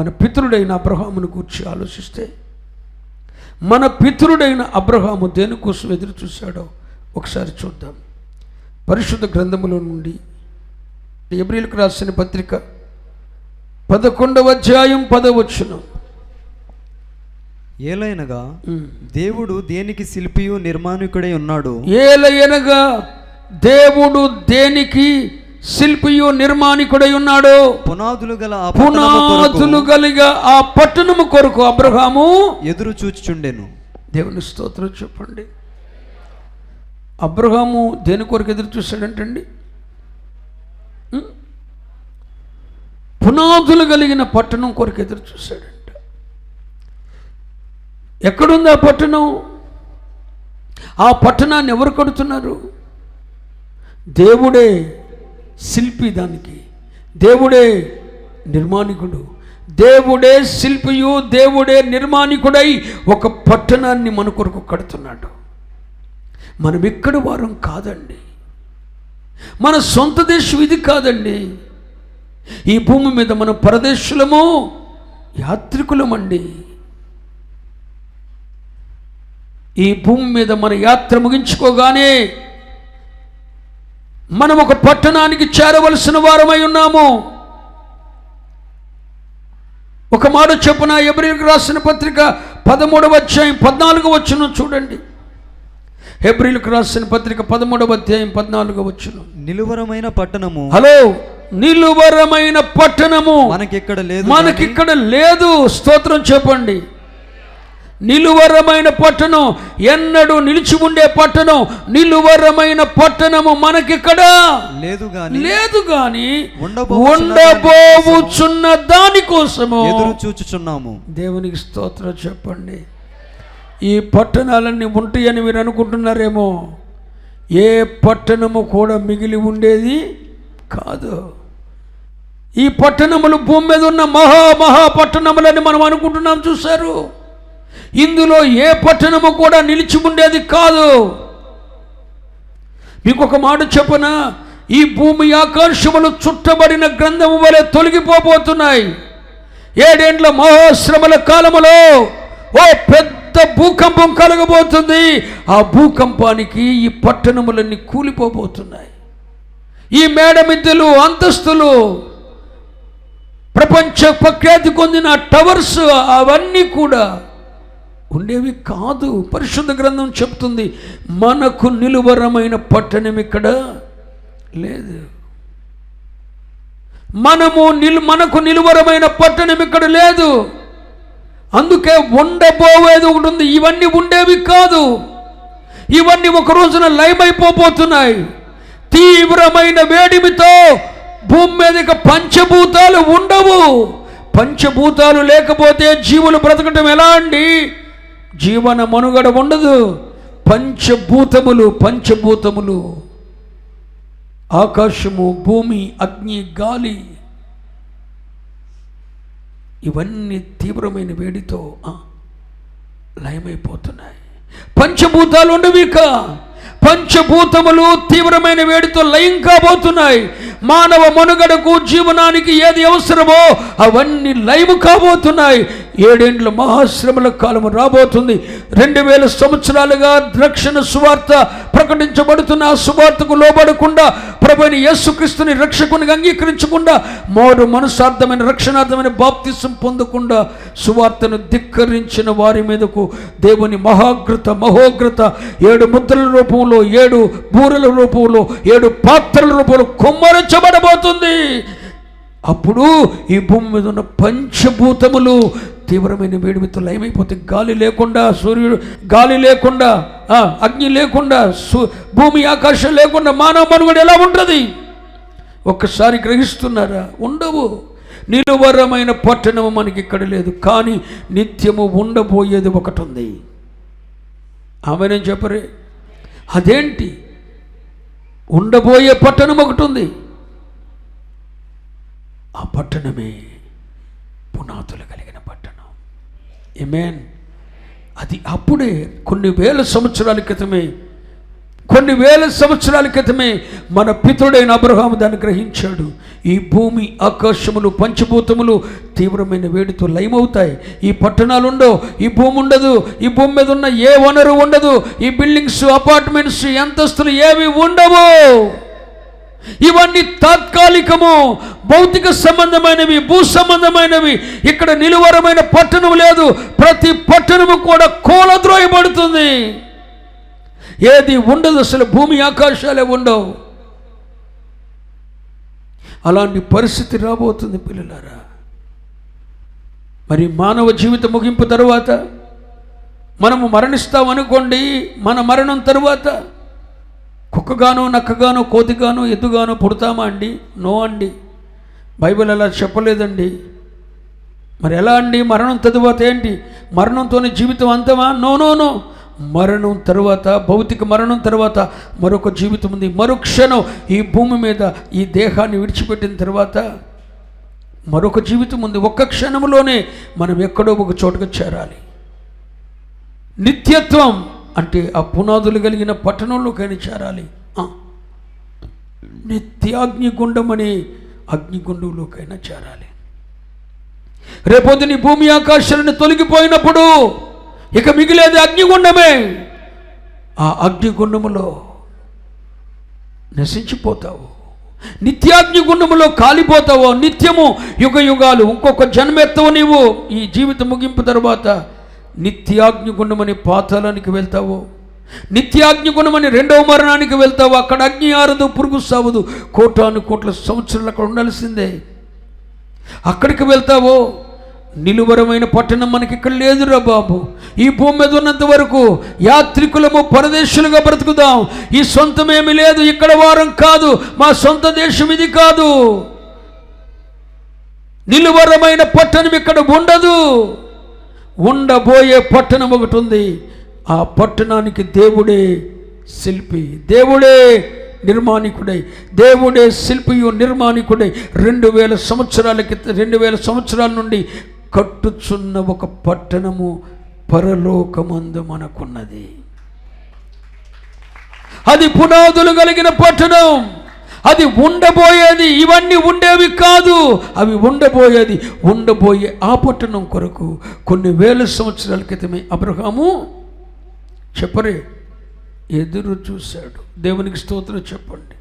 మన పితరుడైన అబ్రహామును గూర్చి ఆలోచిస్తే, మన పితరుడైన అబ్రహాము దేనికోసం ఎదురు చూశాడో ఒకసారి చూద్దాం. పరిశుద్ధ గ్రంథములో నుండి హెబ్రీయులకు రాసిన పత్రిక 11వ అధ్యాయం 10వ వచనం. ఏలయనగా దేవుడు దేనికి శిల్పియు నిర్మాణికుడై ఉన్నాడు. ఏలయనగా దేవుడు దేనికి శిల్పియు నిర్మాణికుడై ఉన్నాడు. పునాదులు గలిగా ఆ పట్టణము కొరకు అబ్రహాము ఎదురు చూచుచుండెను. దేవుని స్తోత్రం చెప్పండి. అబ్రహాము దేని కొరకు ఎదురు చూశాడంటండి? పునాదులు కలిగిన పట్టణం కొరకు ఎదురు చూశాడంట. ఎక్కడుంది ఆ పట్టణం? ఆ పట్టణాన్ని ఎవరు కడుతున్నారు? దేవుడే శిల్పి, దానికి దేవుడే నిర్మాణికుడు. దేవుడే శిల్పియు, దేవుడే నిర్మాణికుడై ఒక పట్టణాన్ని మన కొరకు కడుతున్నాడు. మనం ఇక్కడ వారం కాదండి, మన సొంత దేశం ఇది కాదండి. ఈ భూమి మీద మనం పరదేశులము, యాత్రికులమండి. ఈ భూమి మీద మన యాత్ర ముగించుకోగానే మనం ఒక పట్టణానికి చేరవలసిన వారమై ఉన్నాము. ఒక మాట చొప్పున హెబ్రీయులకు రాసిన పత్రిక 13వ అధ్యాయం 14వ వచనం చూడండి. హెబ్రీయులకు రాసిన పత్రిక 13వ అధ్యాయం 14వ వచనం. నిలువరమైన పట్టణము, హలో, నిలువరమైన పట్టణము మనకిక్కడ లేదు. స్తోత్రం చెప్పండి. నిలువరమైన పట్టణం, ఎన్నడూ నిలిచి ఉండే పట్టణం, నిలువరమైన పట్టణము మనకిక్కడ లేదు గాని ఉండబోచున్న దానికోసము ఎదురు చూచుచున్నాము. దేవునికి స్తోత్రం చెప్పండి. ఈ పట్టణాలన్నీ ఉంటాయని మీరు అనుకుంటున్నారేమో. ఏ పట్టణము కూడా మిగిలి ఉండేది కాదు. ఈ పట్టణములు భూమి మీద ఉన్న మహా పట్టణములని మనం అనుకుంటున్నాం. చూశారు, ఇందులో ఏ పట్టణము కూడా నిలిచి ఉండేది కాదు. మీకు ఒక మాట చెప్పనా? ఈ భూమి ఆకాశములు చుట్టబడిన గ్రంథము వలె తొలగిపోబోతున్నాయి. 7 ఏండ్ల మహాశ్రమల కాలములో ఓ పెద్ద భూకంపం కలగబోతుంది. ఆ భూకంపానికి ఈ పట్టణములన్నీ కూలిపోబోతున్నాయి. ఈ మేడమిద్దెలు, అంతస్తులు, ప్రపంచ ప్రఖ్యాతి పొందిన టవర్స్ అవన్నీ కూడా ఉండేవి కాదు. పరిశుద్ధ గ్రంథం చెప్తుంది, మనకు నిలువరమైన పట్టణం ఇక్కడ లేదు. మనకు నిలువరమైన పట్టణం ఇక్కడ లేదు. అందుకే ఉండబోయేది ఒకటి ఉంది. ఇవన్నీ ఉండేవి కాదు. ఇవన్నీ ఒక రోజున లయమైపోతున్నాయి. తీవ్రమైన వేడిమితో భూమి మీద ఇక పంచభూతాలు ఉండవు. పంచభూతాలు లేకపోతే జీవులు బ్రతకటం ఎలా అండి? జీవన మనుగడ ఉండదు. పంచభూతములు, ఆకాశము, భూమి, అగ్ని, గాలి, ఇవన్నీ తీవ్రమైన వేడితో లయమైపోతున్నాయి. పంచభూతాలు ఉండవిక. పంచభూతములు తీవ్రమైన వేడితో లయం కాబోతున్నాయి. మానవ మనుగడకు, జీవనానికి ఏది అవసరమో అవన్నీ లయము కాబోతున్నాయి. 7 ఏండ్ల మహాశ్రమల కాలము రాబోతుంది. 2000 సంవత్సరాలుగా రక్షణ సువార్త ప్రకటించబడుతున్న ఆ సువార్తకు లోబడకుండా, ప్రభువైన యేసుక్రీస్తుని రక్షకునిగా అంగీకరించకుండా, మోరు మనసార్థమైన రక్షణార్థమైన బాప్తిసం పొందకుండా సువార్తను ధిక్కరించిన వారి మీదకు దేవుని మహోగ్రత 7 ముద్రల రూపంలో, 7 బూరల రూపంలో, 7 పాత్రల రూపంలో కుమ్మరించబడబోతుంది. అప్పుడు ఈ భూమి మీద ఉన్న పంచభూతములు తీవ్రమైన వేడిమితో లయమైపోతే, గాలి లేకుండా, సూర్యుడు గాలి లేకుండా, అగ్ని లేకుండా, భూమి ఆకాశం లేకుండా మానవ మనుగడ ఎలా ఉంటుంది? ఒక్కసారి గ్రహిస్తున్నారా? ఉండవు. నిలువరమైన పట్టణము మనకి ఇక్కడ లేదు. కానీ నిత్యము ఉండబోయేది ఒకటి ఉంది. ఆమెనేం చెప్పరే? అదేంటి? ఉండబోయే పట్టణం ఒకటి ఉంది. ఆ పట్టణమే పునాదులు కలిగిన పట్టణం. ఆమేన్. అది అప్పుడే కొన్ని వేల సంవత్సరాల క్రితమే కొన్ని వేల సంవత్సరాల క్రితమే మన పితరుడైన అబ్రహాము దాన్ని గ్రహించాడు. ఈ భూమి ఆకాశములు పంచభూతములు తీవ్రమైన వేడితో లయమవుతాయి. ఈ పట్టణాలు ఉండవు, ఈ భూమి ఉండదు, ఈ భూమి మీద ఉన్న ఏ వనరు ఉండదు, ఈ బిల్డింగ్స్, అపార్ట్మెంట్స్, అంతస్తులు ఏవి ఉండవు. ఇవన్నీ తాత్కాలికము, భౌతిక సంబంధమైనవి, భూ సంబంధమైనవి. ఇక్కడ నిలువరమైన పట్టణం లేదు. ప్రతి పట్టణము కూడా కూలద్రోయబడుతుంది. ఏది ఉండదు, అసలు భూమి ఆకాశాలే ఉండవు. అలాంటి పరిస్థితి రాబోతుంది పిల్లలారా. మరి మానవ జీవిత ముగింపు తరువాత మనము మరణిస్తామనుకోండి. మన మరణం తరువాత కుక్కగానో, నక్కగానో, కోతిగానో, ఎద్దుగానో పుడతామా అండి? నో అండి, బైబిల్ అలా చెప్పలేదండి. మరి ఎలా అండి? మరణం తరువాత ఏంటి? మరణంతోనే జీవితం అంతమా? No no no. మరణం తర్వాత, భౌతిక మరణం తర్వాత మరొక జీవితం ఉంది. మరుక్షణం ఈ భూమి మీద ఈ దేహాన్ని విడిచిపెట్టిన తర్వాత మరొక జీవితం ఉంది. ఒక్క క్షణంలోనే మనం ఎక్కడో ఒక చోటుకు చేరాలి. నిత్యత్వం అంటే ఆ పునాదులు కలిగిన పట్టణంలోకైనా చేరాలి. నిత్యాగ్నిగుండం అనే అగ్నిగుండంలోకైనా చేరాలి. రేపొద్దున భూమి ఆకాశాలను తొలగిపోయినప్పుడు ఇక మిగిలేది అగ్నిగుండమే. ఆ అగ్నిగుండములో నశించిపోతావు, నిత్యాగ్నిగుండములో కాలిపోతావు. నిత్యము యుగ యుగాలు ఇంకొక జన్మెత్తవు నీవు. ఈ జీవిత ముగింపు తర్వాత నిత్యాగ్నిగుండమని పాతాళానికి వెళ్తావు, నిత్యాగ్నిగుండమని రెండవ మరణానికి వెళ్తావు. అక్కడ అగ్ని ఆరదు, పురుగు సావదు. కోటాను కోట్ల సంవత్సరాలు అక్కడ ఉండాల్సిందే. అక్కడికి వెళ్తావు. నిలువరమైన పట్టణం మనకి ఇక్కడ లేదురా బాబు. ఈ భూమి మీద ఉన్నంత వరకు యాత్రికులము, పరదేశులుగా బ్రతుకుదాం. ఈ సొంతమేమి లేదు, ఇక్కడ వారం కాదు, మా సొంత దేశం ఇది కాదు. నిలువరమైన పట్టణం ఇక్కడ ఉండదు. ఉండబోయే పట్టణం ఒకటి ఉంది. ఆ పట్టణానికి దేవుడే శిల్పి, దేవుడే నిర్మాణికుడై, దేవుడే శిల్పియు నిర్మాణికుడై 2000 సంవత్సరాల నుండి కట్టుచున్న ఒక పట్టణము పరలోకమందు మనకున్నది. అది పునాదులు కలిగిన పట్టణం. అది ఉండబోయేది. ఇవన్నీ ఉండేవి కాదు, అవి ఉండబోయేది. ఉండబోయే ఆ పట్టణం కొరకు కొన్ని వేల సంవత్సరాల క్రితమే అబ్రహాము చెప్పరే ఎదురు చూశాడు. దేవునికి స్తోత్రం చెప్పండి.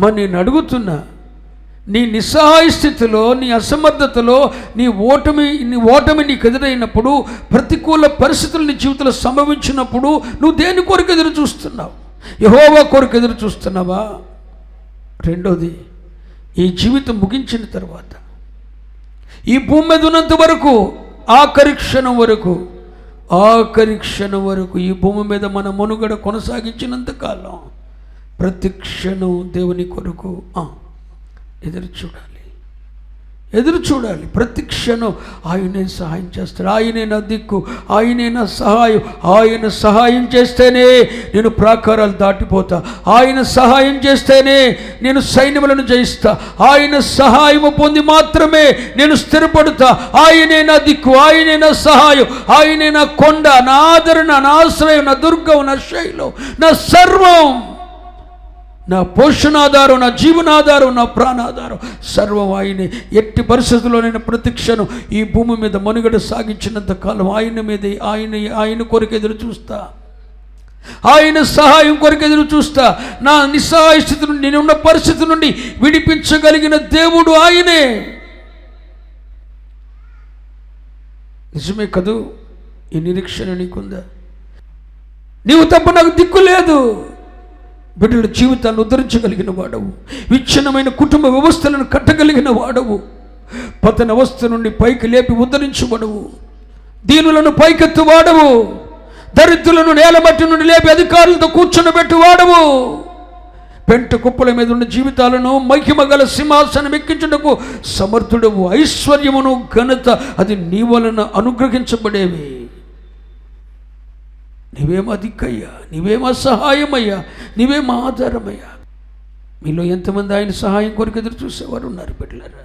మరి నేను అడుగుతున్నా, నీ నిస్సహాయ స్థితిలో, నీ అసమర్థతలో, నీ ఓటమి నీకు ఎదురైనప్పుడు, ప్రతికూల పరిస్థితులు నీ జీవితంలో సంభవించినప్పుడు నువ్వు దేని కొరకు ఎదురు చూస్తున్నావు? యెహోవా కొరకు ఎదురు చూస్తున్నావా? రెండోది, ఈ జీవితం ముగించిన తర్వాత, ఈ భూమి మీద ఉన్నంత వరకు, ఆఖరి క్షణం వరకు ఈ భూమి మీద మన మనుగడ కొనసాగించినంత కాలం ప్రతి క్షణం దేవుని కొరకు ఎదురు చూడాలి. ప్రతి క్షణం ఆయనే సహాయం చేస్తాడు. ఆయనే నా దిక్కు, ఆయనే నా సహాయం. ఆయన సహాయం చేస్తేనే నేను ప్రాకారాలు దాటిపోతా. ఆయన సహాయం చేస్తేనే నేను సైన్యములను జయిస్తా. ఆయన సహాయము పొంది మాత్రమే నేను స్థిరపడుతా. ఆయనే నా దిక్కు, ఆయనే నా సహాయం, ఆయనే నా కొండ, నా ఆదరణ, నా ఆశ్రయం, నా దుర్గం, నా శైలం, నా సర్వం, నా పోషణాధారం, నా జీవనాధారం, నా ప్రాణాధారం, సర్వం ఆయనే. ఎట్టి పరిస్థితుల్లో నేను ప్రతి క్షణం ఈ భూమి మీద మనుగడ సాగించినంత కాలం ఆయన కొరకు ఎదురు చూస్తా. ఆయన సహాయం కొరకు ఎదురు చూస్తా. నా నిస్సహాయ స్థితి నుండి, నేనున్న పరిస్థితి నుండి విడిపించగలిగిన దేవుడు ఆయనే. నిజమే కదూ? ఈ నిరీక్షణ నీకుందా? నీవు తప్ప నాకు దిక్కు లేదు. బిడ్డల జీవితాన్ని ఉద్ధరించగలిగిన వాడవు, విచ్ఛిన్నమైన కుటుంబ వ్యవస్థలను కట్టగలిగిన వాడవు, పతన అవస్థ నుండి పైకి లేపి ఉద్ధరించబడవు, దీనులను పైకెత్తు వాడవు, దరిద్రులను నేలమట్టి నుండి లేపి అధికారులతో కూర్చొనబెట్టు వాడవు, పెంట కుప్పల మీద ఉన్న జీవితాలను మహిమగల సింహాసనం ఎక్కించుటకు సమర్థుడవు. ఐశ్వర్యమును ఘనత అది నీ వలన అనుగ్రహించబడేవి. నీవేమో దిక్కయ్యా, నీవేమో సహాయమయ్యా, నీవేమో ఆధారమయ్యా. మీలో ఎంతమంది ఆయన సహాయం కొరకు ఎదురు చూసేవారు ఉన్నారు బిడ్డలారా?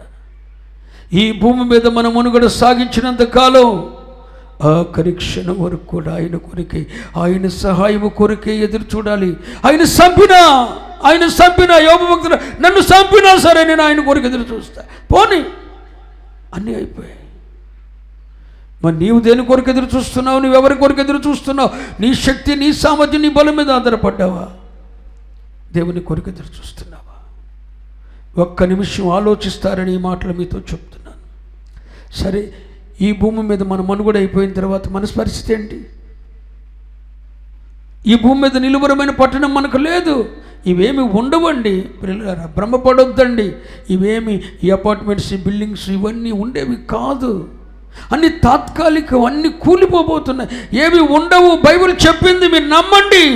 ఈ భూమి మీద మనం మనుగడ సాగించినంత కాలం ఆఖరి క్షణం వరకు కూడా ఆయన కొరికే, ఆయన సహాయము కొరికే ఎదురు చూడాలి. ఆయన చంపినా యోబు భక్తుడు నన్ను చంపినా సరే నేను ఆయన కొరికి ఎదురు చూస్తా. పోనీ అన్నీ అయిపోయాయి. మరి నీవు దేని కొరకు ఎదురు చూస్తున్నావు? నువ్వెవరి కొరకు ఎదురు చూస్తున్నావు? నీ శక్తి, నీ సామర్థ్యం, నీ బలం మీద ఆధారపడ్డావా? దేవుని కొరకు ఎదురు చూస్తున్నావా? ఒక్క నిమిషం ఆలోచిస్తారని ఈ మాటలు మీతో చెప్తున్నాను. సరే, ఈ భూమి మీద మన మనుగడ అయిపోయిన తర్వాత మన పరిస్థితి ఏంటి? ఈ భూమి మీద నిలువరమైన పట్టణం మనకు లేదు. ఇవేమి ఉండవండి పిల్లలారా, భ్రమపడొద్దండి. ఇవేమి ఈ అపార్ట్మెంట్స్, ఈ బిల్డింగ్స్ ఇవన్నీ ఉండేవి కాదు. అన్ని తాత్కాలికం, అన్ని కూలిపోబోతున్నాయి. ఏవి ఉండవు. బైబిల్ చెప్పింది, మీరు నమ్మండి,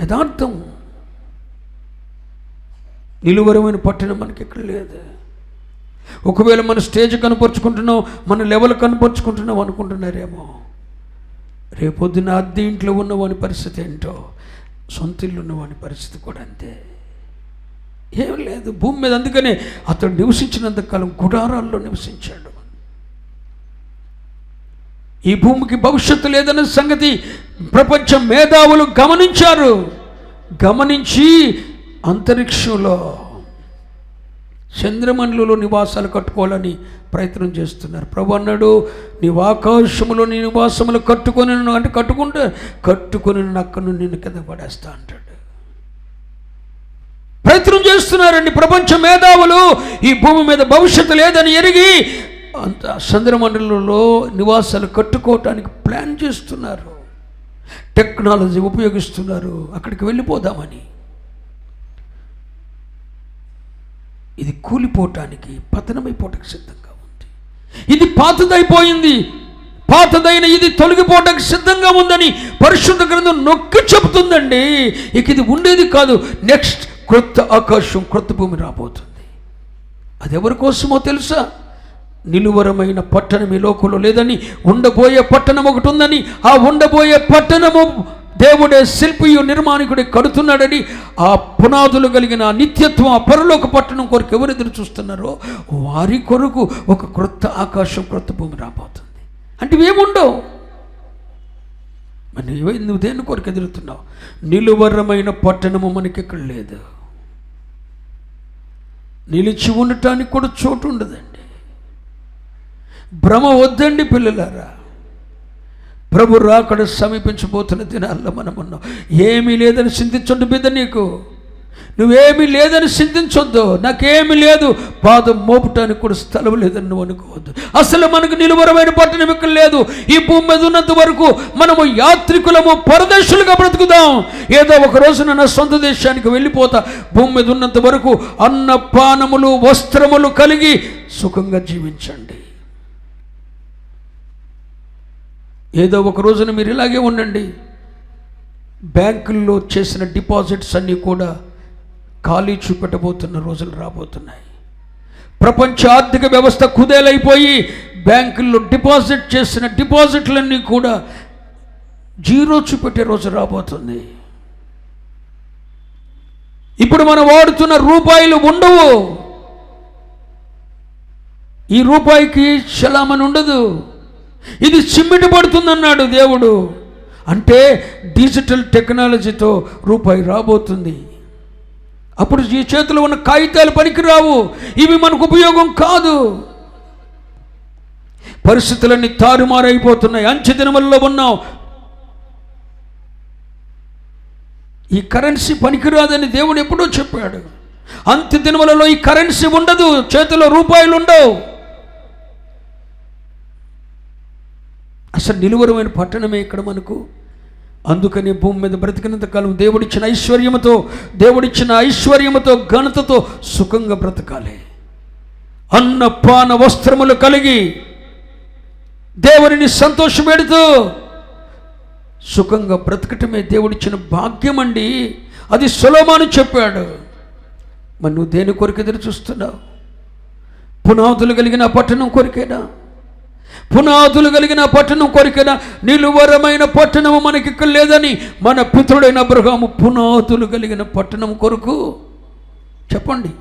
యథార్థం. నిలువరమైన పట్టణం మనకి ఎక్కడ లేదు. ఒకవేళ మన స్టేజ్ కనపరుచుకుంటున్నాం, మన లెవెల్ కనపరుచుకుంటున్నాం అనుకుంటున్నారేమో. రేపొద్దున అద్దె ఇంట్లో ఉన్నవాని పరిస్థితి ఏంటో, సొంత ఇల్లు ఉన్నవాని పరిస్థితి కూడా అంతే. ఏం లేదు భూమి మీద. అందుకనే అతడు నివసించినంత కాలం గుడారాల్లో నివసించాడు. ఈ భూమికి భవిష్యత్తు లేదన్న సంగతి ప్రపంచ మేధావులు గమనించి అంతరిక్షంలో చంద్రమండలంలో నివాసాలు కట్టుకోవాలని ప్రయత్నం చేస్తున్నారు. ప్రభు అన్నాడు, నీవు ఆకాశములో నీ నివాసములు కట్టుకొని అంటే కట్టుకొని అక్కడ నుండి నిన్ను కింద పడేస్తా అంటాడు. ప్రయత్నం చేస్తున్నారండి ప్రపంచ మేధావులు. ఈ భూమి మీద భవిష్యత్తు లేదని ఎరిగి అంత చంద్రమండలంలో నివాసాలు కట్టుకోవటానికి ప్లాన్ చేస్తున్నారు. టెక్నాలజీ ఉపయోగిస్తున్నారు అక్కడికి వెళ్ళిపోదామని. ఇది కూలిపోవటానికి, పతనమైపోవటానికి సిద్ధంగా ఉంది. ఇది పాతదైన ఇది తొలగిపోవటానికి సిద్ధంగా ఉందని పరిశుద్ధ గ్రంథం నొక్కి చెబుతుందండి. ఇక ఇది ఉండేది కాదు. నెక్స్ట్ క్రొత్త ఆకాశం, క్రొత్త భూమి రాబోతుంది. అది ఎవరి కోసమో తెలుసా? నిలువరమైన పట్టణం ఈ లోకంలో లేదని, ఉండబోయే పట్టణం ఒకటి ఉందని, ఆ ఉండబోయే పట్టణము దేవుడే శిల్పియు నిర్మాణికుడే కడుతున్నాడని, ఆ పునాదులు కలిగిన నిత్యత్వం, ఆ పరలోక పట్టణం కొరకు ఎవరు ఎదురు చూస్తున్నారో వారి కొరకు ఒక క్రొత్త ఆకాశం, క్రొత్త భూమి రాబోతుంది. అంటే ఇవేముండవు. మరి నువ్వు దేని కొరకు ఎదురుతున్నావు? నిలువరమైన పట్టణము మనకి ఎక్కడ లేదు. నిలిచి ఉండటానికి కూడా చోటు ఉండదండి. భ్రమ వద్దండి పిల్లలారా. ప్రభు రాకడ సమీపించబోతున్న దినాల్లో మనం ఉన్నాం. ఏమీ లేదని చింతించొద్దు బిడ్డ. నువ్వేమీ లేదని చింతించొద్దు. నాకేమీ లేదు, పాదం మోపటానికి కూడా స్థలం లేదని నువ్వు అనుకోవద్దు. అసలు మనకు నిలువరమైన పట్టణం ఇక్కడ లేదు. ఈ భూమి మీద ఉన్నంత వరకు మనము యాత్రికులము, పరదేశులుగా బ్రతుకుదాం. ఏదో ఒక రోజున నా సొంత దేశానికి వెళ్ళిపోతా. భూమి మీద ఉన్నంత వరకు అన్నపానములు, వస్త్రములు కలిగి సుఖంగా జీవించండి. ఏదో ఒక రోజున మీరు ఇలాగే ఉండండి. బ్యాంకుల్లో చేసిన డిపాజిట్స్ అన్నీ కూడా ఖాళీ చూపెట్టబోతున్న రోజులు రాబోతున్నాయి. ప్రపంచ ఆర్థిక వ్యవస్థ కుదేలైపోయి బ్యాంకుల్లో డిపాజిట్ చేసిన డిపాజిట్లన్నీ కూడా జీరో చూపెట్టే రోజు రాబోతుంది. ఇప్పుడు మనం వాడుతున్న రూపాయలు ఉండవు. ఈ రూపాయికి చలామణి ఉండదు. ఇది చిమ్మిటి పడుతుందన్నాడు దేవుడు. అంటే డిజిటల్ టెక్నాలజీతో రూపాయి రాబోతుంది. అప్పుడు ఈ చేతిలో ఉన్న కాగితాలు పనికిరావు. ఇవి మనకు ఉపయోగం కాదు. పరిస్థితులన్నీ తారుమారైపోతున్నాయి. అంచె దినములలో ఉన్నాం. ఈ కరెన్సీ పనికిరాదని దేవుడు ఎప్పుడో చెప్పాడు. అంత్య దినములలో ఈ కరెన్సీ ఉండదు, చేతిలో రూపాయలు ఉండవు. అసలు నిలువరమైన పట్టణమే ఇక్కడ మనకు. అందుకని భూమి మీద బ్రతికినంత కాలం దేవుడిచ్చిన ఐశ్వర్యముతో ఘనతతో సుఖంగా బ్రతకాలి. అన్నపాన వస్త్రములు కలిగి దేవుడిని సంతోషపెడుతూ సుఖంగా బ్రతకటమే దేవుడిచ్చిన భాగ్యం అండి. అది సొలొమోను చెప్పాడు. మరి నువ్వు దేని కొరకు ఎదురు చూస్తున్నావు? పునాదులు కలిగిన పట్టణం కొరికేనా? పునాదులు కలిగిన పట్టణం కొరికేనా? నిలువరమైన పట్టణము మనకి ఇక్కడ లేదని మన పితరుడైన అబ్రహాము పునాదులు కలిగిన పట్టణం కొరకు చెప్పండి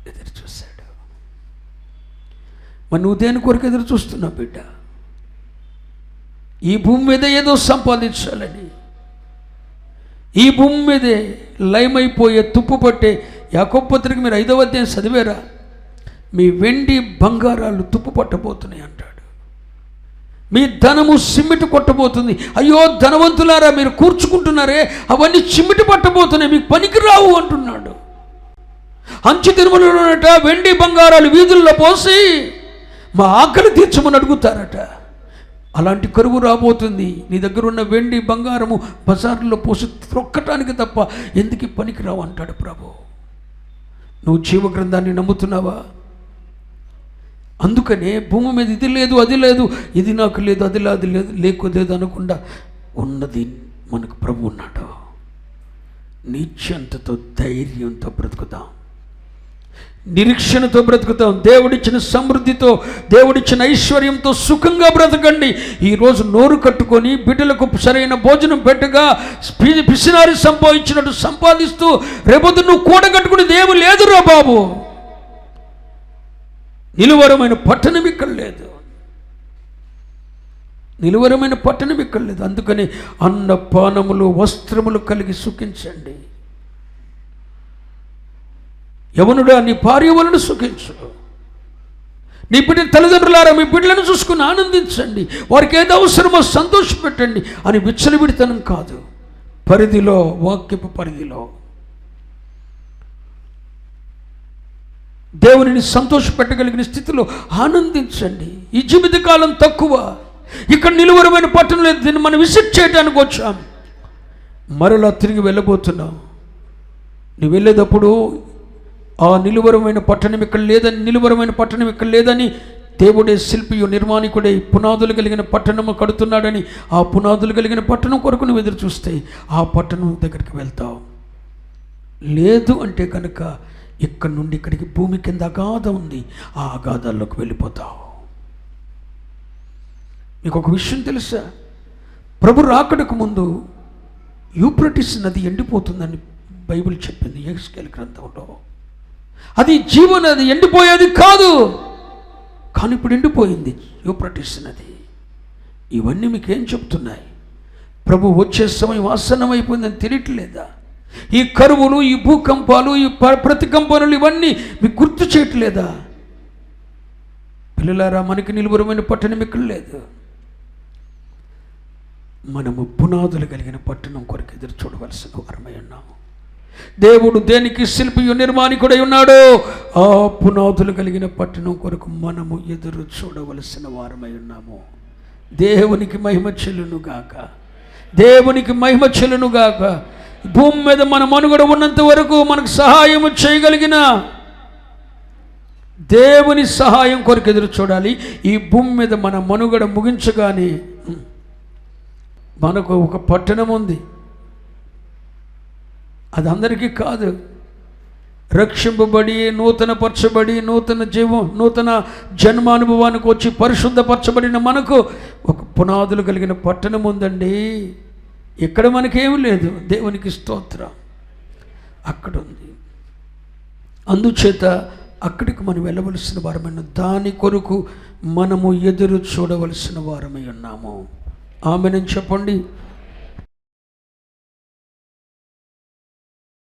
ఎదురు చూశాడు. మరి నువ్వు దేని కొరకు ఎదురు చూస్తున్నావు బిడ్డ? ఈ భూమి మీద ఏదో సంపాదించాలని, ఈ భూమి మీదే లయమైపోయే తుప్పు పట్టే యాకోబు పత్రిక మీరు 5వ అధ్యాయం చదివారా? మీ వెండి బంగారాలు తుప్పు పట్టబోతున్నాయి అంటాడు. మీ ధనము సిమ్మిటి కొట్టబోతుంది. అయ్యో ధనవంతులారా, మీరు కూర్చుకుంటున్నారే అవన్నీ చిమ్మిటి పట్టబోతున్నాయి, మీకు పనికి రావు అంటున్నాడు. అంచు తిరుమలలోనట వెండి బంగారాలు వీధుల్లో పోసి మా ఆకలి తీర్చమని అడుగుతారట. అలాంటి కరువు రాబోతుంది. నీ దగ్గర ఉన్న వెండి బంగారము బజార్లో పోసి త్రొక్కటానికి తప్ప ఎందుకు పనికి రావు అంటాడు ప్రభు. నువ్వు జీవ గ్రంథాన్ని నమ్ముతున్నావా? అందుకనే భూమి మీద ఇది లేదు, అది లేదు, ఇది నాకు లేదు, అది లేదు, లేకపోలేదు అనకుండా ఉన్నది మనకు ప్రభు ఉన్నాడు. నిశ్చంతతో ధైర్యంతో బ్రతుకుతాం, నిరీక్షణతో బ్రతుకుతాం. దేవుడిచ్చిన సమృద్ధితో, దేవుడిచ్చిన ఐశ్వర్యంతో సుఖంగా బ్రతకండి. ఈరోజు నోరు కట్టుకొని బిడ్డలకు సరైన భోజనం పెట్టగా పిసినారి సంపాదించినట్టు సంపాదిస్తూ రేపొద్దు నువ్వు కూడగట్టుకునేది ఏమి లేదురా బాబు. నిలువరమైన పట్టణం ఇక్కడ లేదు, నిలువరమైన పట్టణం ఇక్కడ లేదు. అందుకని అన్నపానములు వస్త్రములు కలిగి సుఖించండి. యవనుడా, నీ భార్య వలన సుఖించు. నీ బిడ్డ తల్లిదండ్రులారా, మీ బిడ్డలను చూసుకుని ఆనందించండి. వారికి ఏది అవసరమో సంతోషపెట్టండి అని విచ్చలవిడితనం కాదు, పరిధిలో, వాక్యపు పరిధిలో దేవునిని సంతోషపెట్టగలిగిన స్థితిలో ఆనందించండి. ఈ జీవితకాలం తక్కువ, ఇక్కడ నిలువరమైన పట్టణం లేదు. దీన్ని మనం విజిట్ చేయడానికి వచ్చాం, మరలా తిరిగి వెళ్ళబోతున్నాం. నువ్వు వెళ్ళేటప్పుడు ఆ నిలువరమైన పట్టణం ఇక్కడ లేదని, నిలువరమైన పట్టణం ఇక్కడ లేదని, దేవుడే శిల్పియు నిర్మాణికుడే పునాదులు కలిగిన పట్టణము కడుతున్నాడని, ఆ పునాదులు కలిగిన పట్టణం కొరకు నువ్వు ఎదురు చూస్తే ఆ పట్టణం దగ్గరికి వెళ్తావు. లేదు అంటే కనుక ఇక్కడ నుండి ఇక్కడికి భూమి కింద అగాధం ఉంది, ఆ అగాధాల్లోకి వెళ్ళిపోతావు. మీకు ఒక విషయం తెలుసా? ప్రభు రాకడకు ముందు యూఫ్రటీస్ నది ఎండిపోతుందని బైబిల్ చెప్పింది యెహెజ్కేలు గ్రంథంలో. అది జీవనది, ఎండిపోయేది కాదు, కానీ ఇప్పుడు ఎండిపోయింది యూఫ్రటీస్ నది. ఇవన్నీ మీకేం చెప్తున్నాయి? ప్రభు వచ్చే సమయం ఆసన్నమైపోయిందని తెలియట్లేదా? ఈ కరువులు, ఈ భూకంపాలు, ఈ ప్రతికంపనలు ఇవన్నీ మీకు గుర్తు చేయట్లేదా? పిల్లలారా, మనకి నిలువరమైన పట్టణం ఇక్కడ లేదు. మనము పునాదులు కలిగిన పట్టణం కొరకు ఎదురు చూడవలసిన వారమై ఉన్నాము. దేవుడు దేనికి శిల్పియు నిర్మాణికుడై ఉన్నాడో ఆ పునాదులు కలిగిన పట్టణం కొరకు మనము ఎదురు చూడవలసిన వారమై ఉన్నాము. దేవునికి మహిమ చెల్లునుగాక, దేవునికి మహిమ చెల్లునుగాక. భూమి మీద మన మనుగడ ఉన్నంత వరకు మనకు సహాయము చేయగలిగిన దేవుని సహాయం కొరకు ఎదురు చూడాలి. ఈ భూమి మీద మన మనుగడ ముగించగానే మనకు ఒక పట్టణం ఉంది, అది అందరికీ కాదు. రక్షింపబడి, నూతనపరచబడి, నూతన జన్మానుభవానికి వచ్చి పరిశుద్ధపరచబడిన మనకు ఒక పునాదులు కలిగిన పట్టణం ఉందండి. ఇక్కడ మనకేమీ లేదు, దేవునికి స్తోత్రం. అక్కడ ఉంది. అందుచేత అక్కడికి మనం వెళ్ళవలసిన వారమైన దాని కొరకు మనము ఎదురు చూడవలసిన వారమై ఉన్నాము. ఆమెను చెప్పండి.